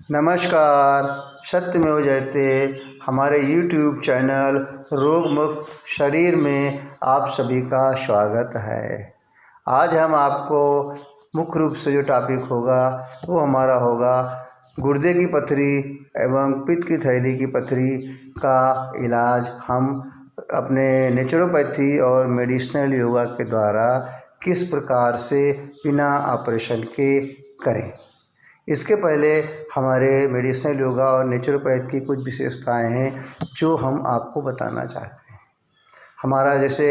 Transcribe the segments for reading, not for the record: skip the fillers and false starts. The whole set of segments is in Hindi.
नमस्कार। सत्यमेव जयते हमारे YouTube चैनल रोग मुक्त शरीर में आप सभी का स्वागत है। आज हम आपको मुख्य रूप से जो टॉपिक होगा वो हमारा होगा गुर्दे की पथरी एवं पित्त की थैली की पथरी का इलाज हम अपने नेचुरोपैथी और मेडिसिनल योगा के द्वारा किस प्रकार से बिना ऑपरेशन के करें। इसके पहले हमारे मेडिसिनल योगा और नेचुरोपैथ की कुछ विशेषताएं हैं जो हम आपको बताना चाहते हैं। हमारा जैसे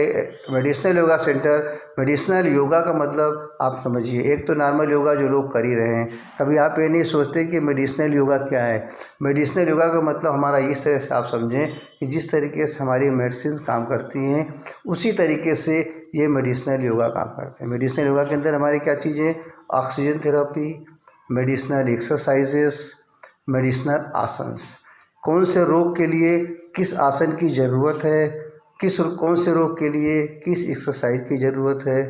medicinal yoga centre, medicinal yoga का मतलब आप समझिए, एक तो नॉर्मल योगा जो लोग कर ही रहे हैं। कभी आप ये नहीं सोचते कि मेडिसिनल योगा क्या है। मेडिसिनल योगा का मतलब हमारा इस तरह से आप समझें कि जिस तरीके से हमारी मेडिसिन काम करती हैं उसी तरीके से ये मेडिसिनल योगा काम करते हैं। मेडिसिनल योगा के अंदर हमारी क्या चीज़ें, oxygen therapy, medicinal exercises, medicinal asanas, कौन से रोग के लिए किस आसन की ज़रूरत है, कौन से रोग के लिए किस एक्सरसाइज की ज़रूरत है,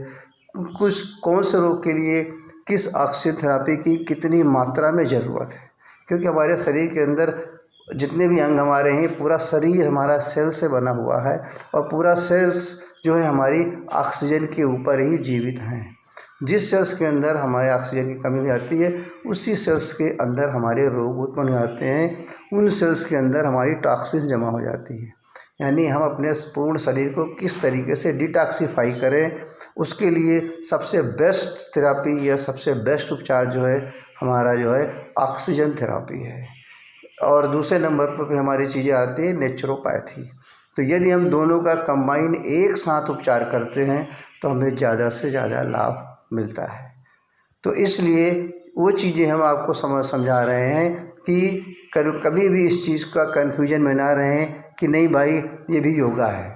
कौन से रोग के लिए किस ऑक्सीजन थेरेपी की कितनी मात्रा में ज़रूरत है। क्योंकि हमारे शरीर के अंदर जितने भी अंग हमारे हैं, पूरा शरीर हमारा सेल से बना हुआ है और पूरा सेल्स जो है हमारी ऑक्सीजन के ऊपर ही जीवित हैं। जिस सेल्स के अंदर हमारे ऑक्सीजन की कमी हो जाती है उसी सेल्स के अंदर हमारे रोग उत्पन्न हो जाते हैं। उन सेल्स के अंदर हमारी टॉक्सिन जमा हो जाती है। यानी हम अपने पूर्ण शरीर को किस तरीके से डिटॉक्सिफाई करें, उसके लिए सबसे बेस्ट थेरेपी या सबसे बेस्ट उपचार जो है हमारा जो है ऑक्सीजन थेरेपी है। और दूसरे नंबर पर हमारी चीज़ें आती है नेचुरोपैथी। तो यदि हम दोनों का कंबाइन एक साथ उपचार करते हैं तो हमें ज़्यादा से ज़्यादा लाभ मिलता है। तो इसलिए वो चीज़ें हम आपको समझा रहे हैं कि कभी भी इस चीज़ का कन्फ्यूजन में ना रहें कि नहीं भाई ये भी योगा है।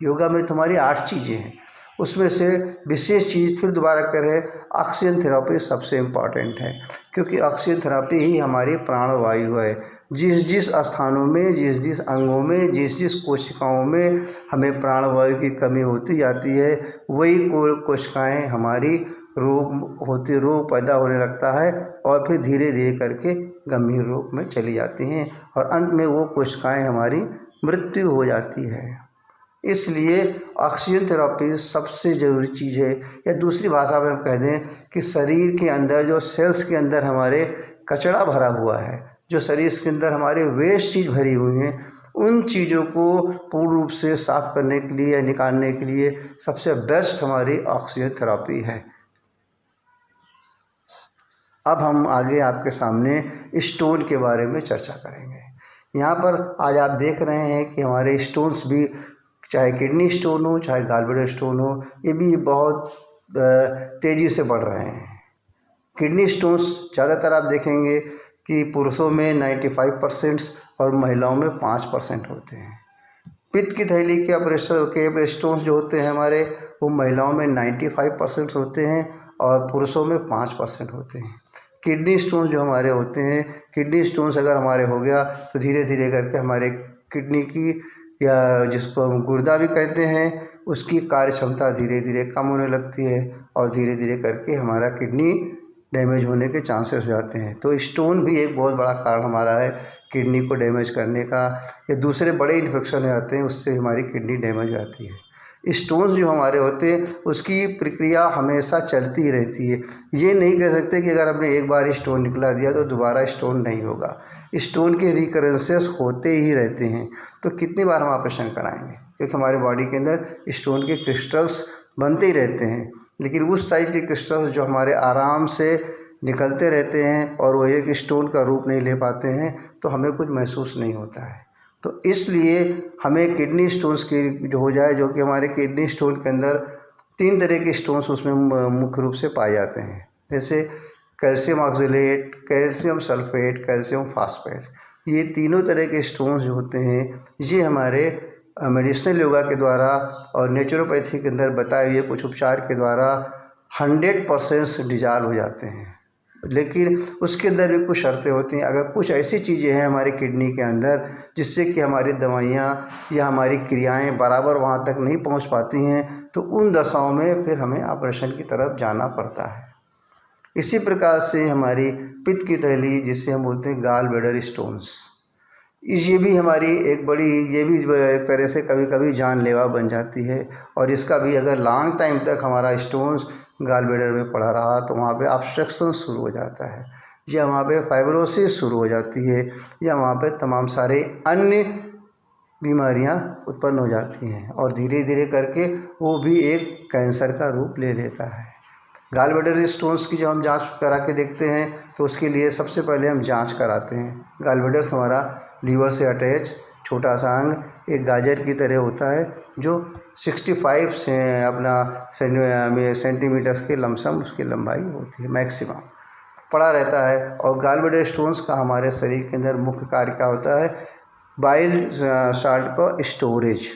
योगा में तुम्हारी 8 चीज़ें हैं, उसमें से विशेष चीज़ फिर दोबारा करें, ऑक्सीजन थेरेपी सबसे इम्पॉर्टेंट है। क्योंकि ऑक्सीजन थेरेपी ही हमारी प्राणवायु है। जिस जिस स्थानों में, जिस जिस अंगों में, जिस जिस कोशिकाओं में हमें प्राणवायु की कमी होती जाती है वही कोशिकाएँ हमारी रोग पैदा होने लगता है और फिर धीरे धीरे करके गंभीर रोग में चली जाती हैं और अंत में वो कोशिकाएँ हमारी मृत्यु हो जाती है। इसलिए ऑक्सीजन थेरेपी सबसे ज़रूरी चीज़ है। या दूसरी भाषा में हम कह दें कि शरीर के अंदर जो सेल्स के अंदर हमारे कचरा भरा हुआ है, जो शरीर के अंदर हमारे वेस्ट चीज़ भरी हुई हैं, उन चीज़ों को पूर्ण रूप से साफ करने के लिए या निकालने के लिए सबसे बेस्ट हमारी ऑक्सीजन थेरेपी है। अब हम आगे आपके सामने स्टोन के बारे में चर्चा करेंगे। यहाँ पर आज आप देख रहे हैं कि हमारे स्टोन्स भी, चाहे किडनी स्टोन हो चाहे गॉलब्लैडर स्टोन हो, ये भी बहुत तेज़ी से बढ़ रहे हैं। किडनी स्टोन्स ज़्यादातर आप देखेंगे कि पुरुषों में 95% और महिलाओं में 5% होते हैं। पित्त की थैली के ऑपरेशन के स्टोन्स जो होते हैं हमारे, वो महिलाओं में 95% होते हैं और पुरुषों में 5% होते हैं। किडनी स्टोन्स जो हमारे होते हैं, किडनी स्टोन्स अगर हमारे हो गया तो धीरे धीरे करके हमारे किडनी की, या जिसको हम गुर्दा भी कहते हैं, उसकी कार्य क्षमता धीरे धीरे कम होने लगती है और धीरे धीरे करके हमारा किडनी डैमेज होने के चांसेस हो जाते हैं। तो स्टोन भी एक बहुत बड़ा कारण हमारा है किडनी को डैमेज करने का, या दूसरे बड़े इन्फेक्शन हो जाते हैं उससे हमारी किडनी डैमेज हो जाती है। स्टोन्स जो हमारे होते हैं उसकी प्रक्रिया हमेशा चलती रहती है। ये नहीं कह सकते कि अगर हमने एक बार स्टोन निकला दिया तो दोबारा स्टोन नहीं होगा। स्टोन के रिकरेंसेस होते ही रहते हैं। तो कितनी बार हम ऑपरेशन कराएंगे, क्योंकि हमारे बॉडी के अंदर स्टोन के क्रिस्टल्स बनते ही रहते हैं, लेकिन उस साइज के क्रिस्टल्स जो हमारे आराम से निकलते रहते हैं और वो एक स्टोन का रूप नहीं ले पाते हैं तो हमें कुछ महसूस नहीं होता है। तो इसलिए हमें किडनी स्टोन्स की जो हो जाए, जो कि हमारे किडनी स्टोन के अंदर 3 तरह के स्टोन्स उसमें मुख्य रूप से पाए जाते हैं, जैसे calcium oxalate, calcium sulphate, calcium phosphate. ये तीनों तरह के स्टोन्स जो होते हैं ये हमारे मेडिसिनल योगा के द्वारा और नेचुरोपैथी के अंदर बताए हुए कुछ उपचार के द्वारा 100% डिजॉल्व हो जाते हैं। लेकिन उसके अंदर भी कुछ शर्तें होती हैं। अगर कुछ ऐसी चीज़ें हैं हमारी किडनी के अंदर जिससे कि हमारी दवाइयाँ या हमारी क्रियाएं बराबर वहाँ तक नहीं पहुँच पाती हैं तो उन दशाओं में फिर हमें ऑपरेशन की तरफ जाना पड़ता है। इसी प्रकार से हमारी पित्त की थैली, जिसे हम बोलते हैं गॉल ब्लैडर स्टोन्स, ये भी हमारी एक बड़ी, ये भी एक तरह से कभी कभी जानलेवा बन जाती है। और इसका भी अगर लॉन्ग टाइम तक हमारा स्टोन्स गॉल ब्लैडर में पड़ा रहा तो वहाँ पे ऑब्स्ट्रक्शन शुरू हो जाता है, या वहाँ पे फाइब्रोसिस शुरू हो जाती है, या वहाँ पे तमाम सारे अन्य बीमारियाँ उत्पन्न हो जाती हैं, और धीरे धीरे करके वो भी एक कैंसर का रूप ले लेता है। गॉल ब्लैडर स्टोन्स की जब हम जांच करा के देखते हैं तो उसके लिए सबसे पहले हम जांच कराते हैं। गॉल ब्लैडर हमारा लीवर से अटैच छोटा सा अंग एक गाजर की तरह होता है, जो 65 से अपना सेंटीमीटर्स के लमसम उसकी लंबाई होती है, मैक्सिमम पड़ा रहता है। और गॉल ब्लैडर स्टोन्स का हमारे शरीर के अंदर मुख्य कार्य क्या होता है, बाइल साल्ट का स्टोरेज।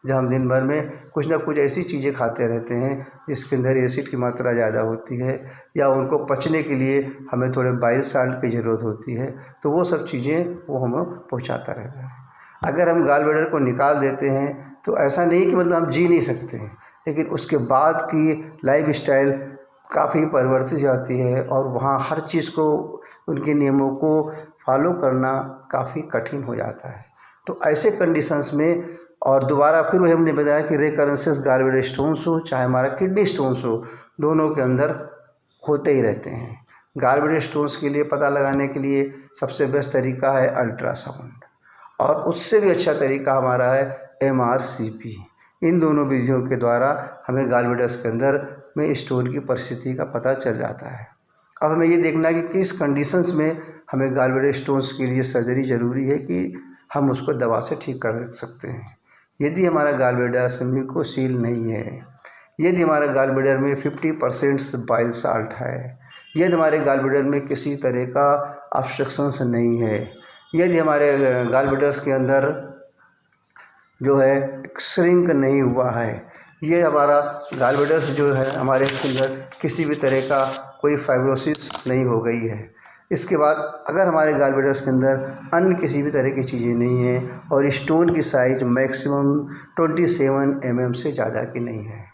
जब हम दिन भर में कुछ ना कुछ ऐसी चीज़ें खाते रहते हैं जिसके अंदर एसिड की मात्रा ज़्यादा होती है, या उनको पचने के लिए हमें थोड़े बाइल साल्ट की ज़रूरत होती है, तो वो सब चीज़ें वो हमें पहुंचाता रहता है। अगर हम गॉल ब्लैडर को निकाल देते हैं तो ऐसा नहीं कि मतलब हम जी नहीं सकते हैं, लेकिन उसके बाद की लाइफ स्टाइल काफ़ी परिवर्तित जाती है, और वहाँ हर चीज़ को, उनके नियमों को फॉलो करना काफ़ी कठिन हो जाता है। तो ऐसे कंडीशंस में, और दोबारा फिर वही हमने बताया कि रिकरेंसेस गॉल ब्लैडर स्टोन्स हो चाहे हमारा किडनी स्टोन्स हो, दोनों के अंदर होते ही रहते हैं। गॉल ब्लैडर स्टोन्स के लिए पता लगाने के लिए सबसे बेस्ट तरीका है अल्ट्रासाउंड, और उससे भी अच्छा तरीका हमारा है MRCP। इन दोनों विधियों के द्वारा हमें गॉल ब्लैडर के अंदर में स्टोन की परिस्थिति का पता चल जाता है। अब हमें ये देखना है कि किस कंडीशंस में हमें गॉल ब्लैडर स्टोन्स के लिए सर्जरी ज़रूरी है कि हम उसको दवा से ठीक कर सकते हैं। यदि हमारा गॉल ब्लैडर म्यूकोसील नहीं है, यदि हमारे गॉल ब्लैडर में 50% बाइल साल्ट है, यदि हमारे गॉल ब्लैडर में किसी तरह का ऑब्स्ट्रक्शंस नहीं है, यदि हमारे गॉल ब्लैडर्स के अंदर जो है श्रिंक नहीं हुआ है, ये हमारा गॉल ब्लैडर जो है हमारे अंदर किसी भी तरह का कोई फाइब्रोसिस नहीं हो गई है, इसके बाद अगर हमारे गॉल ब्लैडर के अंदर अन्य किसी भी तरह की चीज़ें नहीं हैं, और स्टोन की साइज मैक्सिमम 27 mm से ज़्यादा की नहीं है,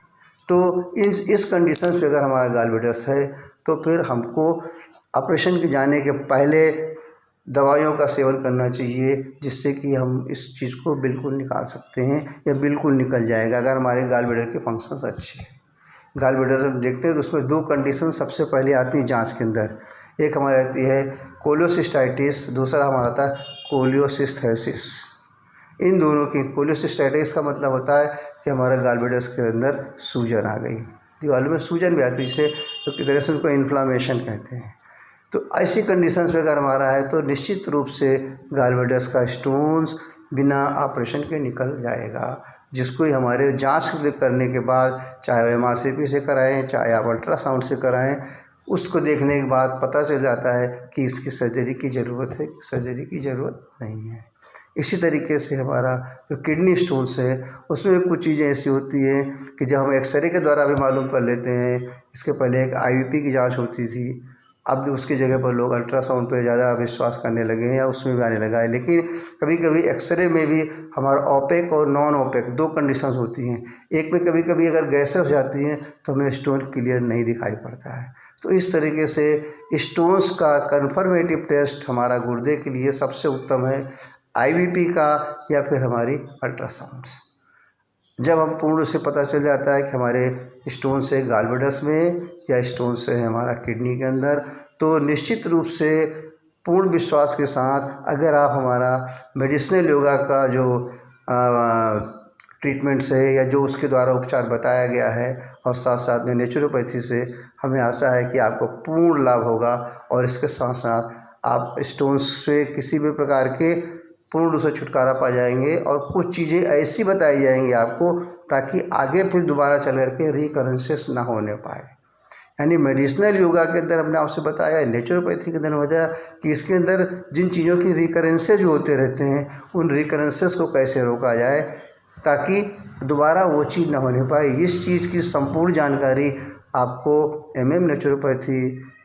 तो इस कंडीशन पे अगर हमारा गॉल ब्लैडर है तो फिर हमको ऑपरेशन के जाने के पहले दवाइयों का सेवन करना चाहिए, जिससे कि हम इस चीज़ को बिल्कुल निकाल सकते हैं, या बिल्कुल निकल जाएगा अगर हमारे गॉल ब्लैडर के फंक्शंस अच्छे हैं। गॉल ब्लैडर जब देखते हैं तो उसमें दो कंडीशन सबसे पहले आती है जांच के अंदर। एक हमारी आती है कोलियोसिस्टाइटिस, दूसरा हमारा आता है कोलियोसिस्थेसिस। इन दोनों की, कोलियोसिस्टाइटिस का मतलब होता है कि हमारे गॉल ब्लैडर के अंदर सूजन आ गई, दीवार में सूजन भी आती है, जिसे तो की तरह से उनको इन्फ्लामेशन कहते हैं। तो ऐसी कंडीशंस में अगर हमारा है तो निश्चित रूप से गॉल ब्लैडर का स्टोन्स बिना ऑपरेशन के निकल जाएगा, जिसको ही हमारे जांच करने के बाद, चाहे MRCP से कराएं चाहे आप अल्ट्रासाउंड से कराएं, उसको देखने के बाद पता चल जाता है कि इसकी सर्जरी की ज़रूरत है, सर्जरी की ज़रूरत नहीं है। इसी तरीके से हमारा जो किडनी स्टोन्स है उसमें कुछ चीज़ें ऐसी होती हैं कि जब हम एक्सरे के द्वारा भी मालूम कर लेते हैं। इसके पहले एक IVP की जांच होती थी, अब उसकी जगह पर लोग अल्ट्रासाउंड पे ज़्यादा विश्वास करने लगे हैं, या उसमें भी आने लगा है। लेकिन कभी कभी एक्सरे में भी हमारा ओपेक और नॉन ओपेक दो कंडीशंस होती हैं। एक में कभी कभी अगर गैसें हो जाती हैं तो हमें स्टोन क्लियर नहीं दिखाई पड़ता है। तो इस तरीके से स्टोन्स का कन्फर्मेटिव टेस्ट हमारा गुर्दे के लिए सबसे उत्तम है IVP का, या फिर हमारी अल्ट्रासाउंड्स। जब हम पूर्ण से पता चल जाता है कि हमारे स्टोन से गॉल ब्लैडर में या स्टोन से है हमारा किडनी के अंदर, तो निश्चित रूप से पूर्ण विश्वास के साथ अगर आप हमारा मेडिसिनल योगा का जो ट्रीटमेंट्स है, या जो उसके द्वारा उपचार बताया गया है, और साथ साथ में नेचुरोपैथी से, हमें आशा है कि आपको पूर्ण लाभ होगा। और इसके साथ साथ आप स्टोन्स से किसी भी प्रकार के पूर्ण रूप से छुटकारा पा जाएंगे, और कुछ चीज़ें ऐसी बताई जाएंगी आपको ताकि आगे फिर दोबारा चल करके रिकरेंसेस ना होने पाए। यानी मेडिसिनल योगा के अंदर हमने आपसे बताया, नेचुरोपैथी के अंदर बताया कि इसके अंदर जिन चीज़ों की रिकरेंसेज जो होते रहते हैं, उन रिकरेंसेस को कैसे रोका जाए ताकि दोबारा वो चीज़ ना होने पाए। इस चीज़ की संपूर्ण जानकारी आपको MM नेचुरोपैथी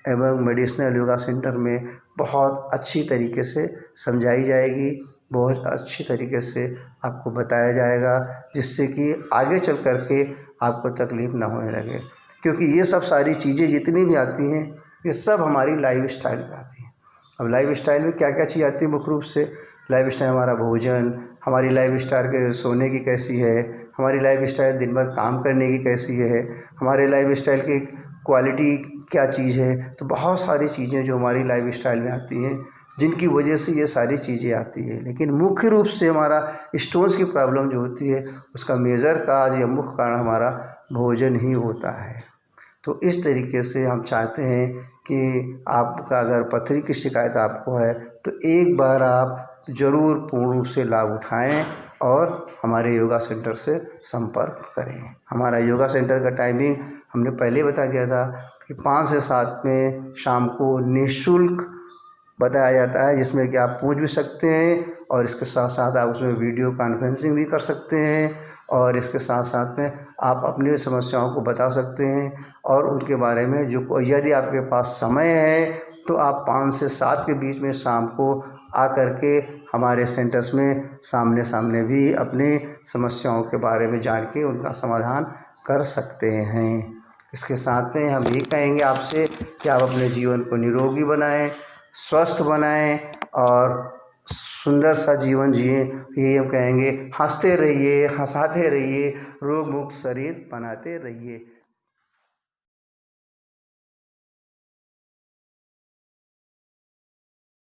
एवं मेडिसिनल योगा सेंटर में बहुत अच्छी तरीके से समझाई जाएगी, बहुत अच्छी तरीके से आपको बताया जाएगा, जिससे कि आगे चल कर के आपको तकलीफ़ ना होने लगे। क्योंकि ये सब सारी चीज़ें जितनी भी आती हैं ये सब हमारी लाइफ स्टाइल में आती हैं। अब लाइफ स्टाइल में क्या क्या चीज़ आती है? मुख्य रूप से लाइफ स्टाइल हमारा भोजन, हमारी लाइफ स्टाइल के सोने की कैसी है, हमारी लाइफ स्टाइल दिन भर काम करने की कैसी है, हमारे लाइफ स्टाइल की क्वालिटी क्या चीज़ है। तो बहुत सारी चीज़ें जो हमारी लाइफ स्टाइल में आती हैं जिनकी वजह से ये सारी चीज़ें आती हैं। लेकिन मुख्य रूप से हमारा स्टोन्स की प्रॉब्लम जो होती है उसका मेजर काज या मुख्य कारण हमारा भोजन ही होता है। तो इस तरीके से हम चाहते हैं कि आपका अगर पथरी की शिकायत आपको है तो एक बार आप ज़रूर पूर्ण रूप से लाभ उठाएं और हमारे योगा सेंटर से संपर्क करें। हमारा योगा सेंटर का टाइमिंग हमने पहले बता दिया था कि 5 से 7 में शाम को निःशुल्क बताया जाता है, जिसमें कि आप पूछ भी सकते हैं और इसके साथ साथ आप उसमें वीडियो कॉन्फ्रेंसिंग भी कर सकते हैं और इसके साथ साथ में आप अपनी समस्याओं को बता सकते हैं और उनके बारे में जो यदि आपके पास समय है तो आप 5 से 7 के बीच में शाम को आकर के हमारे सेंटर्स में सामने सामने भी अपनी समस्याओं के बारे में जान के उनका समाधान कर सकते हैं। इसके साथ में हम ये कहेंगे आपसे कि आप अपने जीवन को निरोगी बनाएं, स्वस्थ बनाएं और सुंदर सा जीवन जिएं। यही हम कहेंगे। हंसते रहिए, हंसाते रहिए, रोग मुक्त शरीर बनाते रहिए।